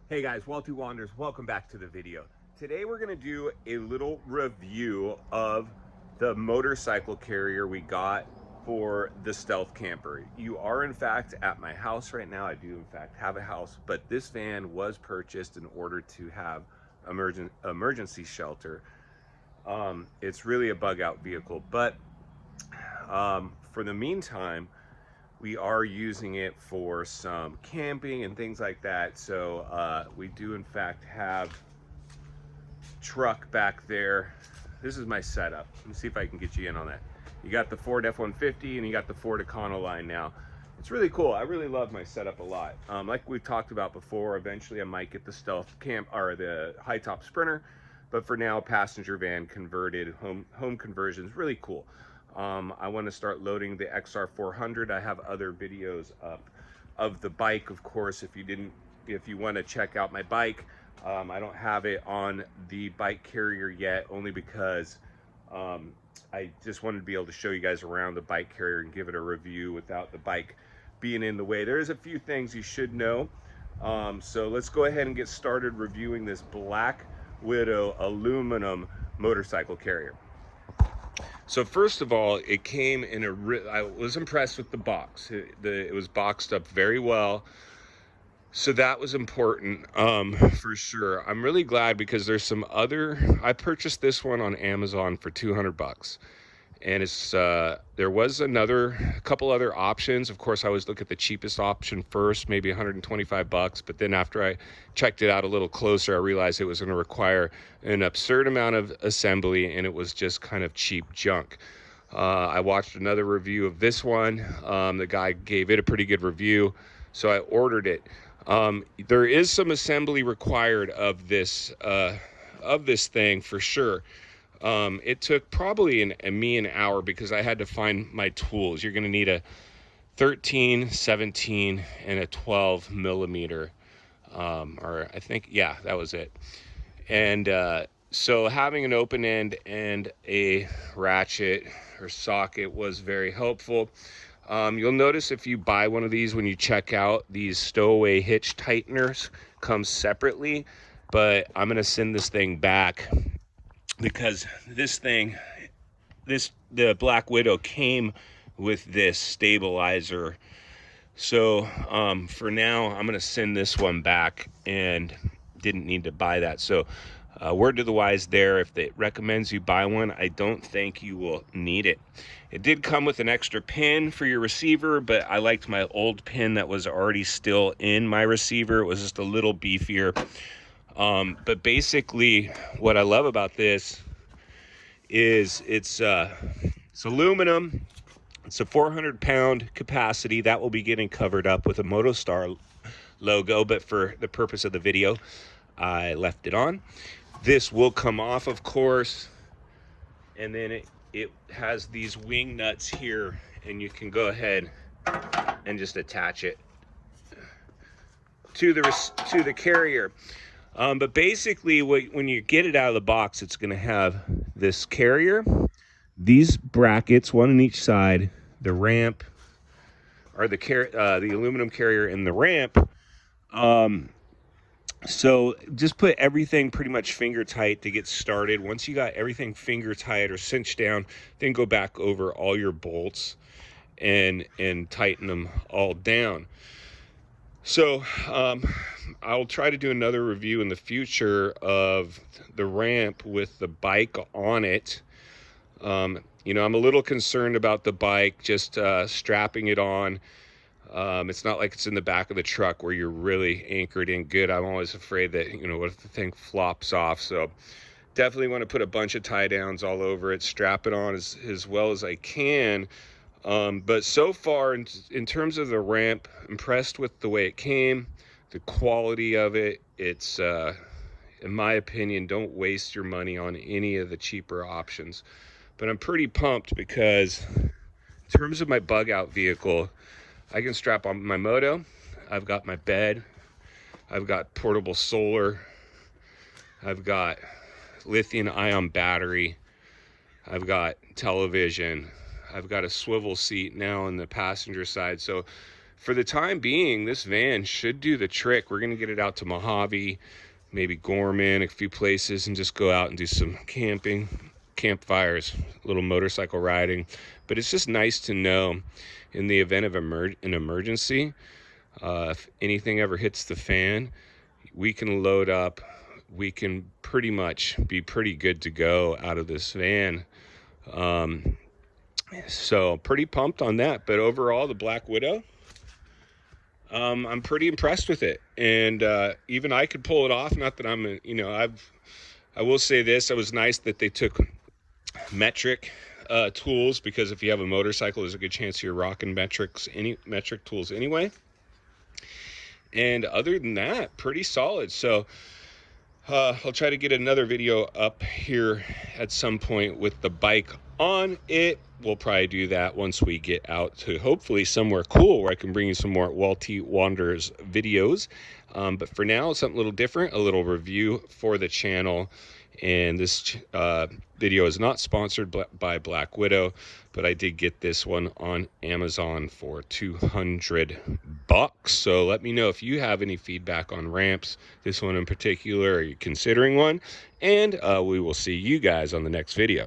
Hey guys, Wall 2 Wanderers, welcome back to the video. Today we're going to do a little review of the motorcycle carrier we got for the stealth camper. You are in fact at my house right now. I do in fact have a house, but this van was purchased in order to have emergency shelter. It's really a bug out vehicle, but for the meantime, we are using it for some camping and things like that. So we do in fact have truck back there. This is my setup. Let me see if I can get you in on that. You got the Ford F-150 and you got the Ford Econoline now. It's really cool. I really love my setup a lot. Like we talked about before, eventually I might get the stealth camp or the high top Sprinter, but for now, passenger van converted, home conversion is really cool. I want to start loading the XR400. I have other videos up of the bike, of course. If you want to check out my bike, I don't have it on the bike carrier yet, only because I just wanted to be able to show you guys around the bike carrier and give it a review without the bike being in the way. There's a few things you should know. So let's go ahead and get started reviewing this Black Widow aluminum motorcycle carrier. So first of all, it came in I was impressed with the box. It was boxed up very well. So that was important, for sure. I'm really glad because there's some I purchased this one on Amazon for 200 bucks. And it's, there was a couple other options. Of course, I always look at the cheapest option first, maybe 125 bucks. But then after I checked it out a little closer, I realized it was going to require an absurd amount of assembly, and it was just kind of cheap junk. I watched another review of this one. The guy gave it a pretty good review, so I ordered it. There is some assembly required of this thing for sure. It took probably me an hour because I had to find my tools. You're going to need a 13, 17, and a 12 millimeter. Or I think, yeah, that was it. And so having an open end and a ratchet or socket was very helpful. You'll notice if you buy one of these, when you check out, these Stowaway hitch tighteners come separately, but I'm going to send this thing back because the Black Widow came with this stabilizer. So for now, I'm going to send this one back and didn't need to buy that. So word to the wise there, if it recommends you buy one, I don't think you will need it. It did come with an extra pin for your receiver, but I liked my old pin that was already still in my receiver. It was just a little beefier. But basically what I love about this is it's aluminum. It's a 400-pound capacity that will be getting covered up with a MotoStar logo, but for the purpose of the video, I left it on. This will come off, of course, and then it has these wing nuts here, and you can go ahead and just attach it to the carrier. But basically, when you get it out of the box, it's going to have this carrier, these brackets, one on each side, the ramp, or the aluminum carrier and the ramp. So just put everything pretty much finger tight to get started. Once you got everything finger tight or cinched down, then go back over all your bolts and tighten them all down. So I'll try to do another review in the future of the ramp with the bike on it. You know, I'm a little concerned about the bike, just strapping it on. It's not like it's in the back of the truck where you're really anchored in good. I'm always afraid that, you know, what if the thing flops off? So definitely want to put a bunch of tie downs all over it, strap it on as well as I can. But so far, in terms of the ramp, impressed with the way it came, the quality of it. It's, in my opinion, don't waste your money on any of the cheaper options. But I'm pretty pumped because in terms of my bug out vehicle, I can strap on my moto. I've got my bed. I've got portable solar. I've got lithium-ion battery. I've got television. I've got a swivel seat now on the passenger side. So for the time being, this van should do the trick. We're going to get it out to Mojave, maybe Gorman, a few places, and just go out and do some camping, campfires, a little motorcycle riding. But it's just nice to know in the event of an emergency, if anything ever hits the fan, we can load up. We can pretty much be pretty good to go out of this van. So pretty pumped on that. But overall, the Black Widow, I'm pretty impressed with it. And even I could pull it off. Not that I'm, I will say this. It was nice that they took metric tools, because if you have a motorcycle, there's a good chance you're rocking metric tools anyway. And other than that, pretty solid. So I'll try to get another video up here at some point with the bike on it. We'll probably do that once we get out to hopefully somewhere cool where I can bring you some more Walty Wanders videos. But for now, something a little different, a little review for the channel. And this video is not sponsored by Black Widow, but I did get this one on Amazon for $200. So let me know if you have any feedback on ramps, this one in particular. Are you considering one? And we will see you guys on the next video.